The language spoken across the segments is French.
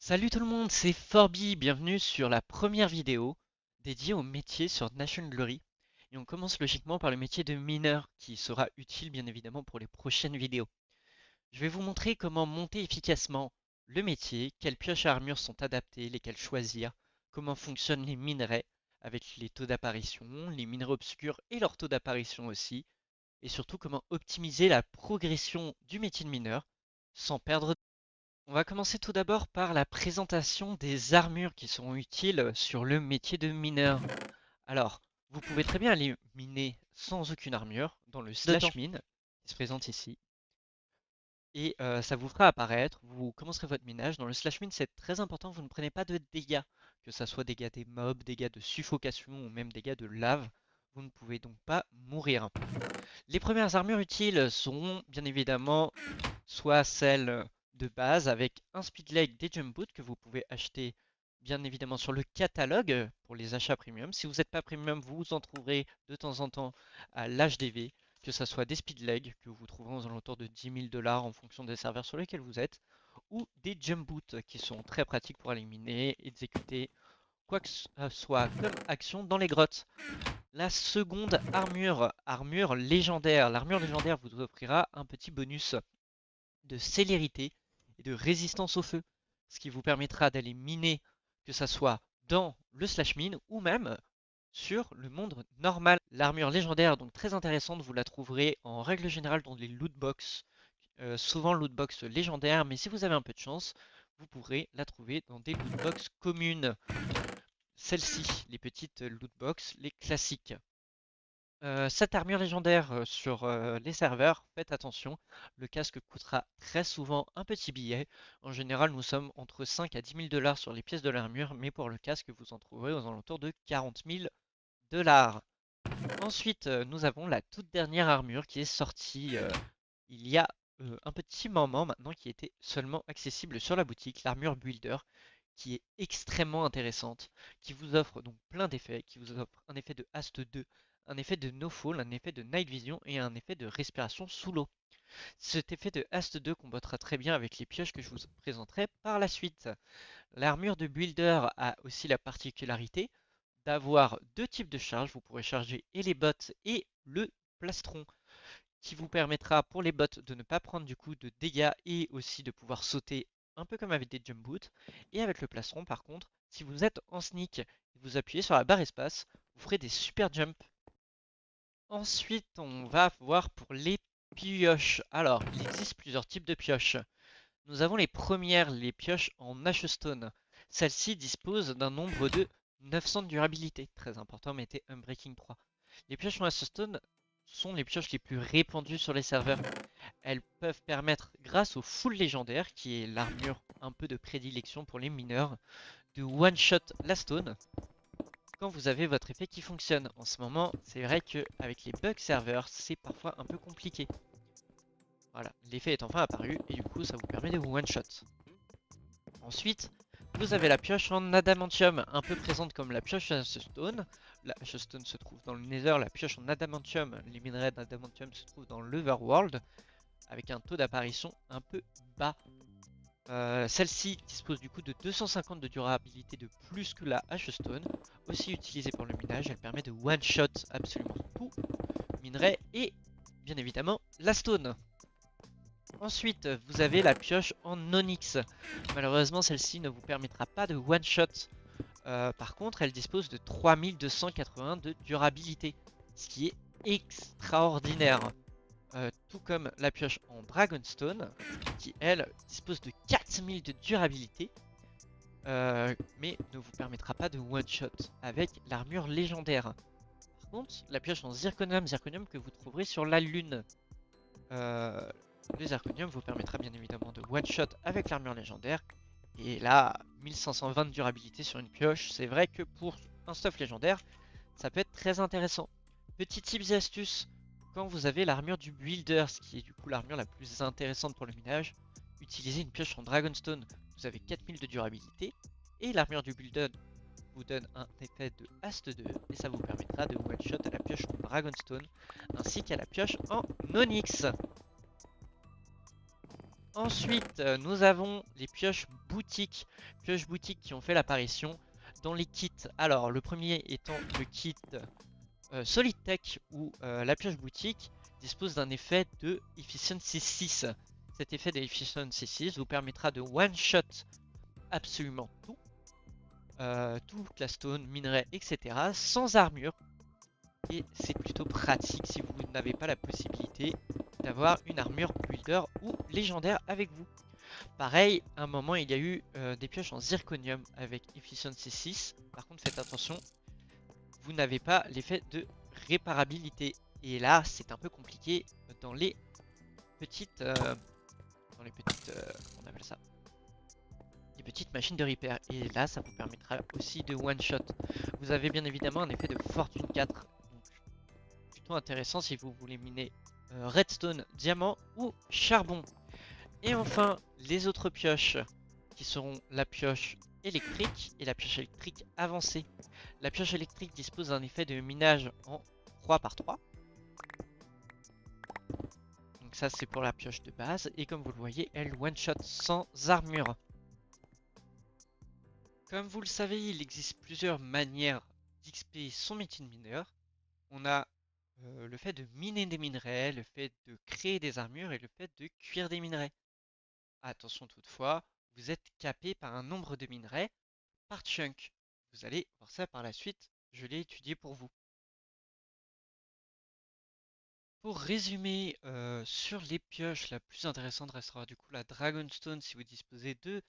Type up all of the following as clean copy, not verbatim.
Salut tout le monde, c'est Forby, bienvenue sur la première vidéo dédiée au métier sur Nation Glory. Et on commence logiquement par le métier de mineur qui sera utile bien évidemment pour les prochaines vidéos. Je vais vous montrer comment monter efficacement le métier, quelles pioches à armure sont adaptées, lesquelles choisir, comment fonctionnent les minerais avec les taux d'apparition, les minerais obscurs et leurs taux d'apparition aussi, et surtout comment optimiser la progression du métier de mineur sans perdre. On va commencer tout d'abord par la présentation des armures qui seront utiles sur le métier de mineur. Alors, vous pouvez très bien aller miner sans aucune armure dans le Dedans. slash mine qui se présente ici. Et ça vous fera apparaître, vous commencerez votre minage. Dans le slash mine, c'est très important, vous ne prenez pas de dégâts, que ce soit dégâts des mobs, dégâts de suffocation ou même dégâts de lave. Vous ne pouvez donc pas mourir. Les premières armures utiles seront bien évidemment soit celle de base avec un speed leg des jump boots que vous pouvez acheter bien évidemment sur le catalogue pour les achats premium. Si vous n'êtes pas premium, vous en trouverez de temps en temps à l'HDV, que ce soit des speed legs que vous trouverez aux alentours de 10 000 dollars en fonction des serveurs sur lesquels vous êtes, ou des jump boots qui sont très pratiques pour éliminer, exécuter quoi que ce soit comme action dans les grottes. La seconde armure légendaire. L'armure légendaire vous offrira un petit bonus de célérité et de résistance au feu, ce qui vous permettra d'aller miner, que ça soit dans le slash mine ou même sur le monde normal. L'armure légendaire, donc très intéressante, vous la trouverez en règle générale dans les loot box, souvent loot box légendaires, mais si vous avez un peu de chance, vous pourrez la trouver dans des loot box communes. Celles-ci, les petites loot box, les classiques. Cette armure légendaire sur les serveurs, faites attention, le casque coûtera très souvent un petit billet. En général, nous sommes entre 5 à 10 000 dollars sur les pièces de l'armure, mais pour le casque, vous en trouverez aux alentours de 40 000 dollars. Ensuite, nous avons la toute dernière armure qui est sortie il y a un petit moment maintenant, qui était seulement accessible sur la boutique, l'armure Builder, qui est extrêmement intéressante, qui vous offre donc plein d'effets, qui vous offre un effet de Hast 2, un effet de No Fall, un effet de Night Vision et un effet de respiration sous l'eau. Cet effet de Hast 2 combattera très bien avec les pioches que je vous présenterai par la suite. L'armure de Builder a aussi la particularité d'avoir deux types de charges. Vous pourrez charger et les bottes et le plastron, qui vous permettra pour les bots de ne pas prendre du coup de dégâts et aussi de pouvoir sauter un peu comme avec des jump boots. Et avec le plastron par contre, si vous êtes en sneak et vous appuyez sur la barre espace, vous ferez des super jumps. Ensuite, on va voir pour les pioches. Alors, il existe plusieurs types de pioches. Nous avons les premières, les pioches en Ashstone. Celles-ci disposent d'un nombre de 900 de durabilité. Très important, mettez Unbreaking 3. Les pioches en Ashstone sont les pioches les plus répandues sur les serveurs. Elles peuvent permettre, grâce au full légendaire, qui est l'armure un peu de prédilection pour les mineurs, de one-shot la stone quand vous avez votre effet qui fonctionne. En ce moment, c'est vrai qu'avec les bugs serveurs, c'est parfois un peu compliqué. Voilà, l'effet est enfin apparu et du coup ça vous permet de vous one-shot. Ensuite, vous avez la pioche en adamantium, un peu présente comme la pioche Stone. La Stone se trouve dans le Nether, la pioche en adamantium, les minerais d'adamantium se trouvent dans l'Overworld, avec un taux d'apparition un peu bas. Celle-ci dispose du coup de 250 de durabilité de plus que la H-Stone, aussi utilisée pour le minage. Elle permet de one-shot absolument tout minerai et bien évidemment la stone. Ensuite, vous avez la pioche en onyx. Malheureusement, celle-ci ne vous permettra pas de one-shot. Par contre, elle dispose de 3280 de durabilité, ce qui est extraordinaire. Tout comme la pioche en Dragonstone, qui elle dispose de 4000 de durabilité, mais ne vous permettra pas de one-shot avec l'armure légendaire. Par contre, la pioche en Zirconium que vous trouverez sur la lune. Euh, le Zirconium vous permettra bien évidemment de one-shot avec l'armure légendaire. Et là, 1520 de durabilité sur une pioche, c'est vrai que pour un stuff légendaire, ça peut être très intéressant. Petit tips et astuces, quand vous avez l'armure du Builder, ce qui est du coup l'armure la plus intéressante pour le minage, utilisez une pioche en Dragonstone, vous avez 4000 de durabilité, et l'armure du Builder vous donne un effet de Hast 2, et ça vous permettra de one-shot à la pioche en Dragonstone, ainsi qu'à la pioche en Onyx. Ensuite, nous avons les pioches boutiques. Pioches boutiques qui ont fait l'apparition dans les kits. Alors, le premier étant le kit Solid Tech où la pioche boutique dispose d'un effet de Efficiency 6. Cet effet de Efficiency 6 vous permettra de one-shot absolument tout, toute la stone, minerai, etc. sans armure. Et c'est plutôt pratique si vous n'avez pas la possibilité d'avoir une armure builder ou légendaire avec vous. Pareil, à un moment il y a eu des pioches en zirconium avec Efficiency 6. Par contre faites attention, vous n'avez pas l'effet de réparabilité. Et là c'est un peu compliqué dans les petites... comment on appelle ça, les petites machines de repair. Et là ça vous permettra aussi de one shot. Vous avez bien évidemment un effet de fortune 4. Donc plutôt intéressant si vous voulez miner redstone, diamant ou charbon. Et enfin, les autres pioches qui seront la pioche électrique et la pioche électrique avancée. La pioche électrique dispose d'un effet de minage en 3 par 3. Donc ça c'est pour la pioche de base. Et comme vous le voyez, elle one-shot sans armure. Comme vous le savez, il existe plusieurs manières d'XP son métier de mineur. On a le fait de miner des minerais, le fait de créer des armures et le fait de cuire des minerais. Attention toutefois, vous êtes capé par un nombre de minerais par chunk. Vous allez voir ça par la suite, je l'ai étudié pour vous. Pour résumer sur les pioches, la plus intéressante restera du coup la Dragonstone si vous disposez de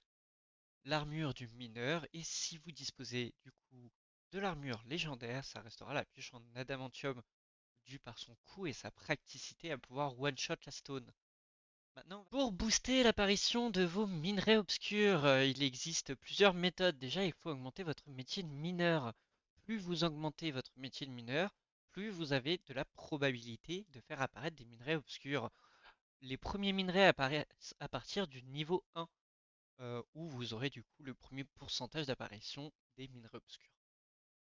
l'armure du mineur, et si vous disposez du coup de l'armure légendaire, ça restera la pioche en adamantium due par son coût et sa praticité à pouvoir one-shot la stone. Maintenant, pour booster l'apparition de vos minerais obscurs, il existe plusieurs méthodes. Déjà, il faut augmenter votre métier de mineur. Plus vous augmentez votre métier de mineur, plus vous avez de la probabilité de faire apparaître des minerais obscurs. Les premiers minerais apparaissent à partir du niveau 1, où vous aurez du coup le premier pourcentage d'apparition des minerais obscurs.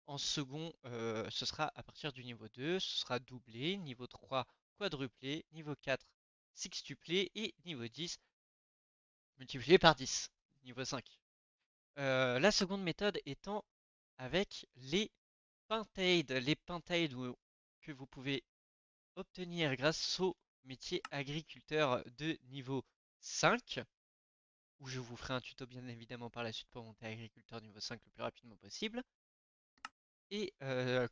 En second, ce sera à partir du niveau 2, ce sera doublé, niveau 3, quadruplé, niveau 4, sextuplé et niveau 10, multiplié par 10, niveau 5. La seconde méthode étant avec les Pentades. Les Pentades que vous pouvez obtenir grâce au métier agriculteur de niveau 5, où je vous ferai un tuto bien évidemment par la suite pour monter agriculteur niveau 5 le plus rapidement possible. Et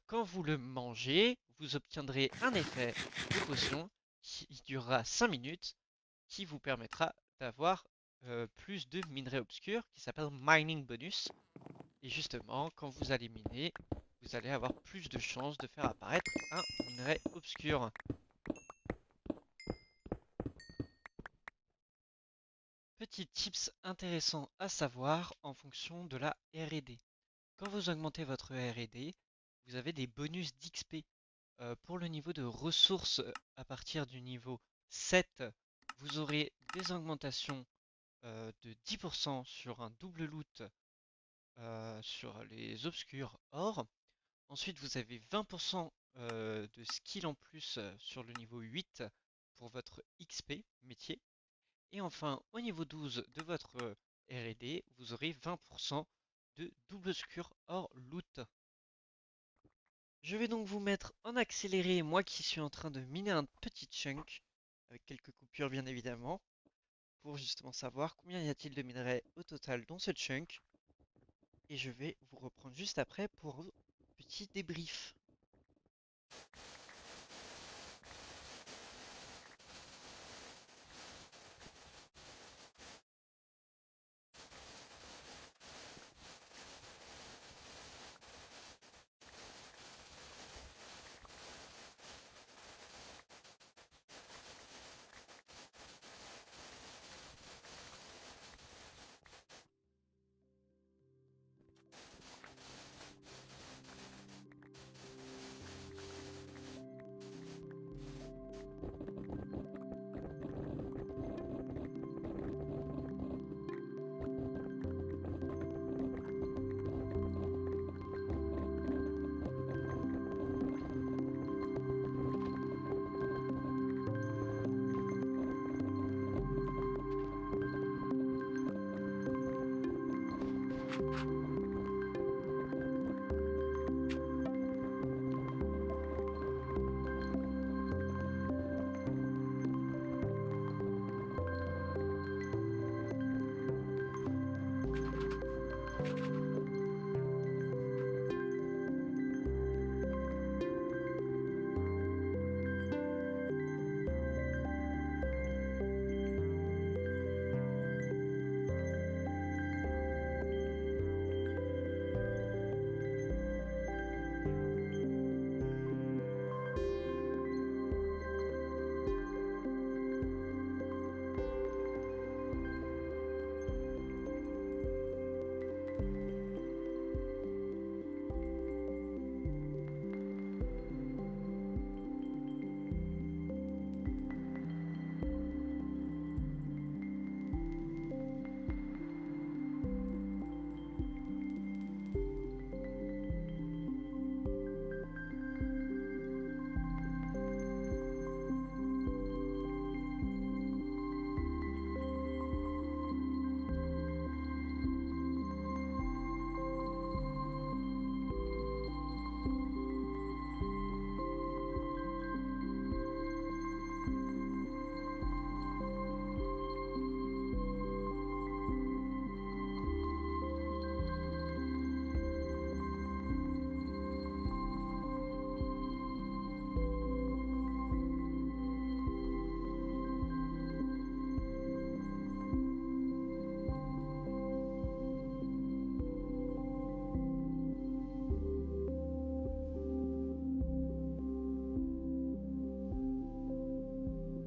quand vous le mangez, vous obtiendrez un effet de potion qui durera 5 minutes, qui vous permettra d'avoir plus de minerais obscurs, qui s'appelle Mining Bonus. Et justement, quand vous allez miner, vous allez avoir plus de chances de faire apparaître un minerai obscur. Petit tips intéressant à savoir en fonction de la R&D. Quand vous augmentez votre R&D, vous avez des bonus d'XP. Pour le niveau de ressources à partir du niveau 7, vous aurez des augmentations de 10% sur un double loot sur les obscurs or. Ensuite, vous avez 20% de skill en plus sur le niveau 8 pour votre XP métier. Et enfin, au niveau 12 de votre R&D, vous aurez 20% de double obscur or loot. Je vais donc vous mettre en accéléré, moi qui suis en train de miner un petit chunk, avec quelques coupures bien évidemment, pour justement savoir combien y a-t-il de minerais au total dans ce chunk. Et je vais vous reprendre juste après pour un petit débrief.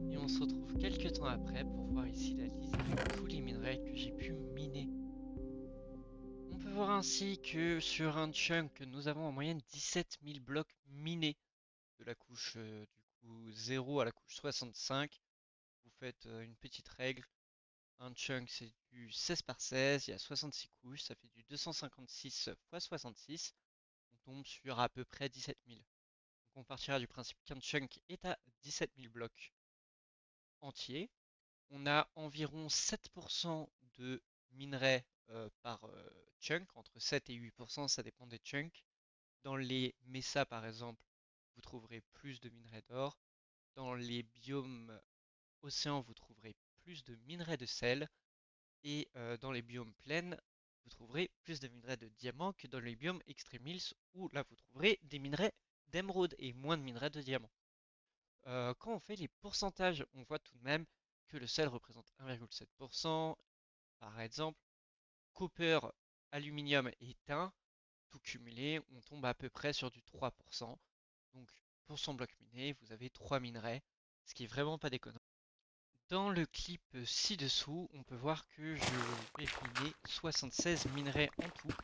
Et on se retrouve quelques temps après pour voir ici la liste de tous les minerais que j'ai pu miner. On peut voir ainsi que sur un chunk, nous avons en moyenne 17 000 blocs minés de la couche du coup 0 à la couche 65. Vous faites une petite règle. Un chunk c'est du 16 par 16, il y a 66 couches, ça fait du 256 x 66. On tombe sur à peu près 17 000. Donc on partira du principe qu'un chunk est à 17 000 blocs entiers. On a environ 7% de minerais par chunk, entre 7 et 8%, ça dépend des chunks. Dans les messas par exemple, vous trouverez plus de minerais d'or. Dans les biomes océans, vous trouverez plus de minerais de sel. Et dans les biomes plaines, vous trouverez plus de minerais de diamant que dans les biomes extremis où là vous trouverez des minerais d'émeraude et moins de minerais de diamant. Quand on fait les pourcentages, on voit tout de même que le sel représente 1,7%. Par exemple, copper, aluminium et tin, tout cumulé, on tombe à peu près sur du 3%. Donc pour 100 blocs minés, vous avez 3 minerais, ce qui est vraiment pas déconnant. Dans le clip ci-dessous, on peut voir que je vais miner 76 minerais en tout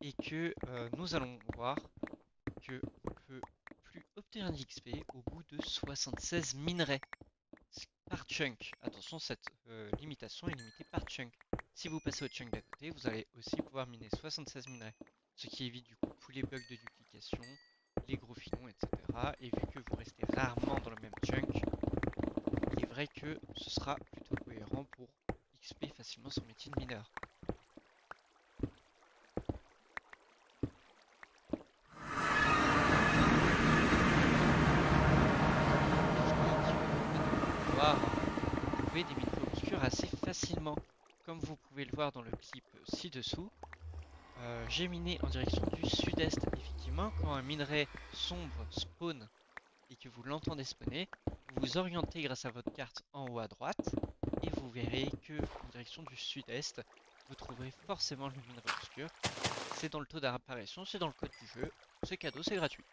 et que nous allons voir que on peut plus obtenir d'XP au bout de 76 minerais par chunk. Attention, cette limitation est limitée par chunk. Si vous passez au chunk d'à côté, vous allez aussi pouvoir miner 76 minerais, ce qui évite du coup tous les bugs de duplication, les gros filons, etc. Et vu que vous restez rarement dans le même chunk, il est vrai que ce sera plutôt cohérent pour XP facilement son métier de mineur. Voir trouver des minerais obscurs assez facilement. Comme vous pouvez le voir dans le clip ci-dessous, j'ai miné en direction du sud-est. Effectivement, quand un minerai sombre spawn et que vous l'entendez spawner, vous vous orientez grâce à votre carte en haut à droite et vous verrez que en direction du sud-est, vous trouverez forcément le minerai obscur. C'est dans le taux d'apparition, c'est dans le code du jeu, c'est cadeau, c'est gratuit.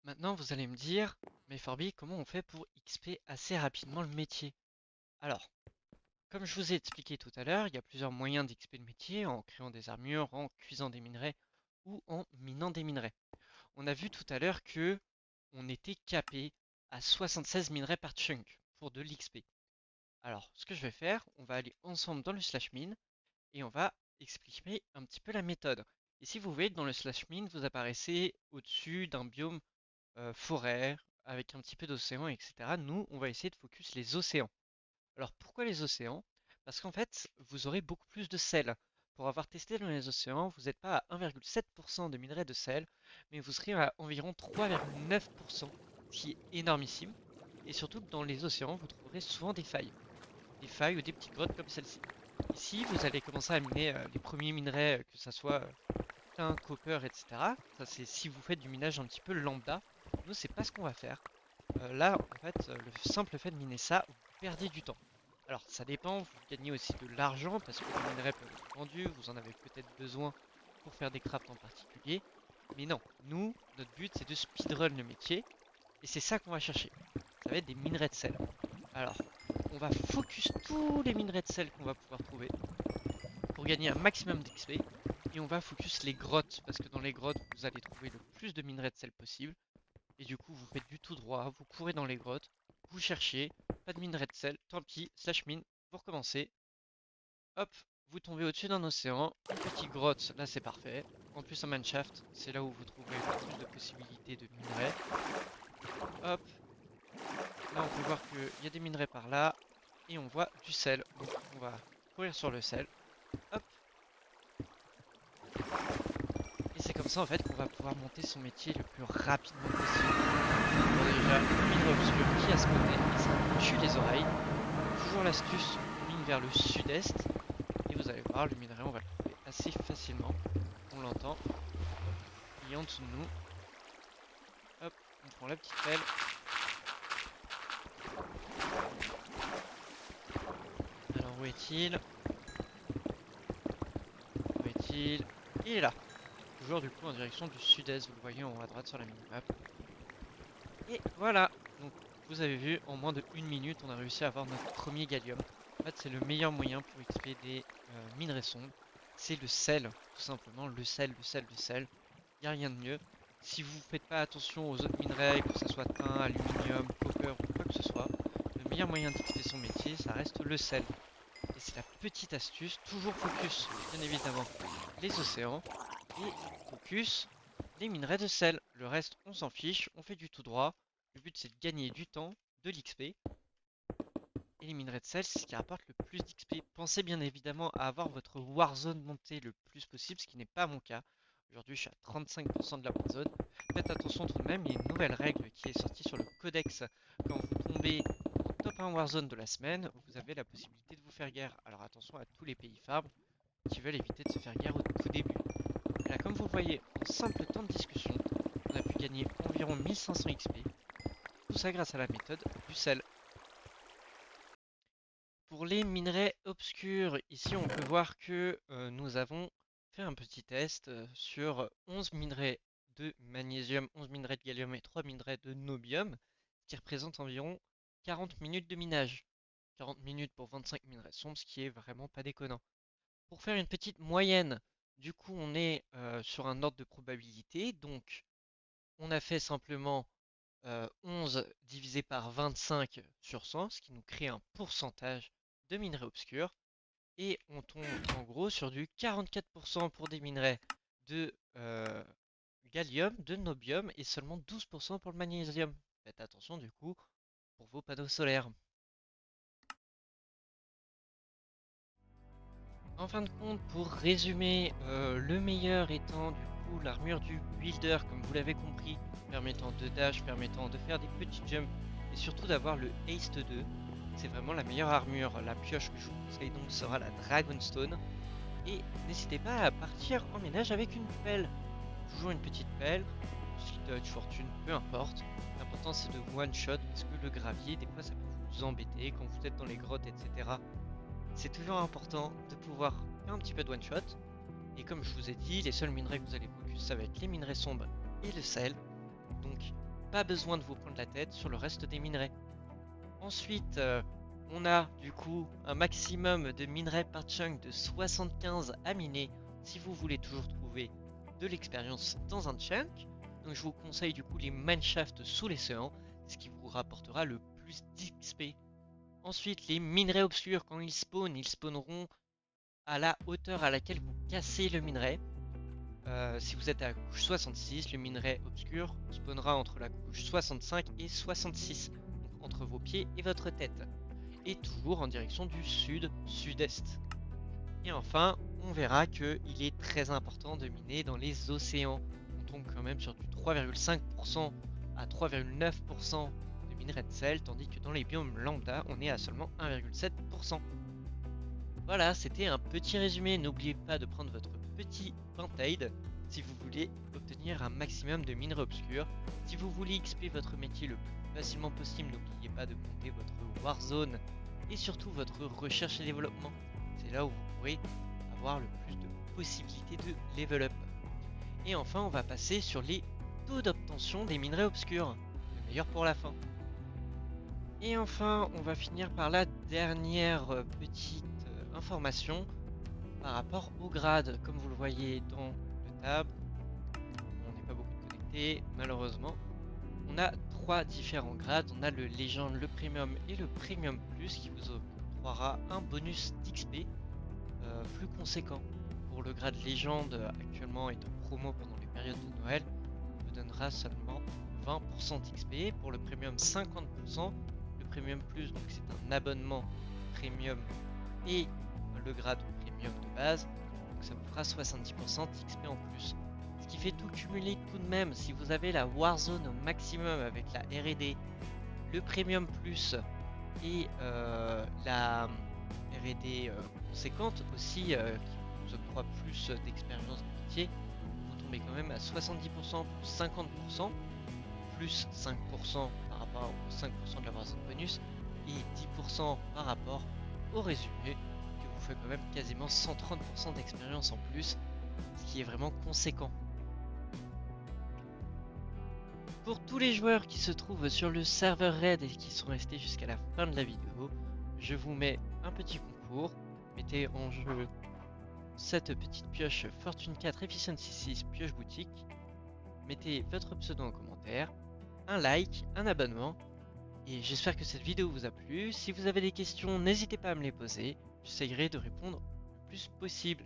Maintenant, vous allez me dire, mais Forby, comment on fait pour XP assez rapidement le métier? Alors, comme je vous ai expliqué tout à l'heure, il y a plusieurs moyens d'XP le métier, en créant des armures, en cuisant des minerais ou en minant des minerais. On a vu tout à l'heure que on était capé à 76 minerais par chunk pour de l'XP. Alors, ce que je vais faire, on va aller ensemble dans le slash mine et on va expliquer un petit peu la méthode. Ici, vous voyez que dans le slash mine, vous apparaissez au-dessus d'un biome forêt avec un petit peu d'océan, etc. Nous, on va essayer de focus les océans. Alors pourquoi les océans? Parce qu'en fait, vous aurez beaucoup plus de sel. Pour avoir testé dans les océans, vous n'êtes pas à 1,7% de minerais de sel, mais vous serez à environ 3,9%, ce qui est énormissime. Et surtout que dans les océans, vous trouverez souvent des failles ou des petites grottes comme celle-ci. Ici, vous allez commencer à miner les premiers minerais, que ce soit tin, copper, etc. Ça, c'est si vous faites du minage un petit peu lambda. Nous, c'est pas ce qu'on va faire. Là, en fait, le simple fait de miner ça, vous perdez du temps. Alors, ça dépend, vous gagnez aussi de l'argent parce que les minerais peuvent être vendus, vous en avez peut-être besoin pour faire des crafts en particulier. Mais non, nous, notre but c'est de speedrun le métier et c'est ça qu'on va chercher. Ça va être des minerais de sel. Alors, on va focus tous les minerais de sel qu'on va pouvoir trouver pour gagner un maximum d'XP et on va focus les grottes parce que dans les grottes vous allez trouver le plus de minerais de sel possible. Et du coup, vous faites du tout droit, vous courez dans les grottes, vous cherchez, pas de minerai de sel, tant pis, slash mine, vous recommencez. Hop, vous tombez au-dessus d'un océan, une petite grotte, là c'est parfait. En plus, un mineshaft, c'est là où vous trouverez le plus de possibilités de minerais. Hop, là on peut voir qu'il y a des minerais par là, et on voit du sel. Donc on va courir sur le sel. Hop, et c'est comme ça en fait qu'on va pouvoir monter son métier le plus rapidement possible. Bon, déjà, mine obscur qui a spawné, et ça tue les oreilles. Toujours l'astuce, on mine vers le sud-est. Et vous allez voir, le minerai, on va le trouver assez facilement. On l'entend. Il est en dessous de nous. Hop, on prend la petite pelle. Alors, où est-il? Où est-il? Il est là. Toujours du coup en direction du sud-est, vous le voyez en haut à droite sur la minimap. Et voilà. Donc, vous avez vu, en moins de 1 minute, on a réussi à avoir notre premier gallium. En fait, c'est le meilleur moyen pour XP des minerais sombres. C'est le sel, tout simplement. Le sel, le sel, le sel. Il n'y a rien de mieux. Si vous ne faites pas attention aux autres minerais, que ce soit tin, aluminium, copper ou quoi que ce soit, le meilleur moyen d'XP son métier, ça reste le sel. Et c'est la petite astuce, toujours focus, bien évidemment, les océans et focus les minerais de sel. Le reste, on s'en fiche, on fait du tout droit. Le but, c'est de gagner du temps, de l'XP. Et les minerais de sel, c'est ce qui rapporte le plus d'XP. Pensez bien évidemment à avoir votre Warzone montée le plus possible, ce qui n'est pas mon cas. Aujourd'hui, je suis à 35% de la Warzone. Faites attention tout de même, il y a une nouvelle règle qui est sortie sur le codex. Quand vous tombez en top 1 Warzone de la semaine, vous avez la possibilité de vous faire guerre. Alors attention à tous les pays farms qui veulent éviter de se faire guerre au tout début. Et là, comme vous le voyez, en simple temps de discussion, on a pu gagner environ 1500 XP. Tout ça grâce à la méthode du sel. Pour les minerais obscurs, ici on peut voir que nous avons fait un petit test sur 11 minerais de magnésium, 11 minerais de gallium et 3 minerais de nobium, qui représentent environ 40 minutes de minage. 40 minutes pour 25 minerais sombres, ce qui est vraiment pas déconnant. Pour faire une petite moyenne, du coup on est sur un ordre de probabilité, donc on a fait simplement 11 divisé par 25 sur 100, ce qui nous crée un pourcentage de minerais obscurs. Et on tombe en gros sur du 44% pour des minerais de gallium, de nobium et seulement 12% pour le magnésium. Faites attention du coup pour vos panneaux solaires. En fin de compte, pour résumer, le meilleur étant du coup l'armure du builder, comme vous l'avez compris, permettant de dash, permettant de faire des petits jumps et surtout d'avoir le haste 2. C'est vraiment la meilleure armure. La pioche que je vous conseille donc sera la Dragonstone. Et n'hésitez pas à partir en ménage avec une pelle. Toujours une petite pelle, dodge, fortune, peu importe. L'important c'est de one shot parce que le gravier, des fois ça peut vous embêter quand vous êtes dans les grottes, etc. C'est toujours important de pouvoir faire un petit peu de one shot. Et comme je vous ai dit, les seuls minerais que vous allez focus, ça va être les minerais sombres et le sel. Donc pas besoin de vous prendre la tête sur le reste des minerais. Ensuite, on a du coup un maximum de minerais par chunk de 75 à miner si vous voulez toujours trouver de l'expérience dans un chunk. Donc je vous conseille du coup les mineshaft sous l'océan, ce qui vous rapportera le plus d'XP. Ensuite, les minerais obscurs, quand ils spawneront à la hauteur à laquelle vous cassez le minerai. Si vous êtes à la couche 66, le minerai obscur spawnera entre la couche 65 et 66, donc entre vos pieds et votre tête, et toujours en direction du sud-sud-est. Et enfin, on verra qu'il est très important de miner dans les océans. On tombe quand même sur du 3,5% à 3,9% de minerai de sel, tandis que dans les biomes lambda, on est à seulement 1,7%. Voilà, c'était un petit résumé. N'oubliez pas de prendre votre petit Pentaid si vous voulez obtenir un maximum de minerais obscurs. Si vous voulez XP votre métier le plus facilement possible, n'oubliez pas de monter votre Warzone et surtout votre recherche et développement. C'est là où vous pourrez avoir le plus de possibilités de level up. Et enfin, on va passer sur les taux d'obtention des minerais obscurs, le meilleur pour la fin. Et enfin, on va finir par la dernière petite information par rapport au grade. Comme vous le voyez dans le tab, on n'est pas beaucoup connecté, malheureusement. On a trois différents grades. On a le Légende, le Premium et le Premium Plus qui vous octroiera un bonus d'XP plus conséquent. Pour le grade Légende, actuellement est en promo pendant les périodes de Noël, vous donnera seulement 20% d'XP. Pour le Premium, 50%. Le Premium Plus, donc c'est un abonnement Premium et le grade Premium de base, donc ça vous fera 70% d'XP en plus. Ce qui fait tout cumuler tout de même. Si vous avez la Warzone au maximum avec la R&D, le Premium Plus et la R&D conséquente aussi, qui vous octroie plus d'expérience de métier, vous tombez quand même à 70% plus 50%, plus 5% par rapport aux 5% de la Warzone bonus, et 10% par rapport au résumé, qui vous fait quand même quasiment 130% d'expérience en plus, ce qui est vraiment conséquent. Pour tous les joueurs qui se trouvent sur le serveur raid et qui sont restés jusqu'à la fin de la vidéo, je vous mets un petit concours. Mettez en jeu cette petite pioche Fortune 4 Efficiency 6 pioche boutique. Mettez votre pseudo en commentaire, un like, un abonnement. Et j'espère que cette vidéo vous a plu. Si vous avez des questions, n'hésitez pas à me les poser. J'essayerai de répondre le plus possible.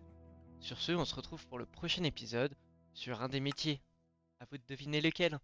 Sur ce, on se retrouve pour le prochain épisode sur un des métiers. À vous de deviner lequel.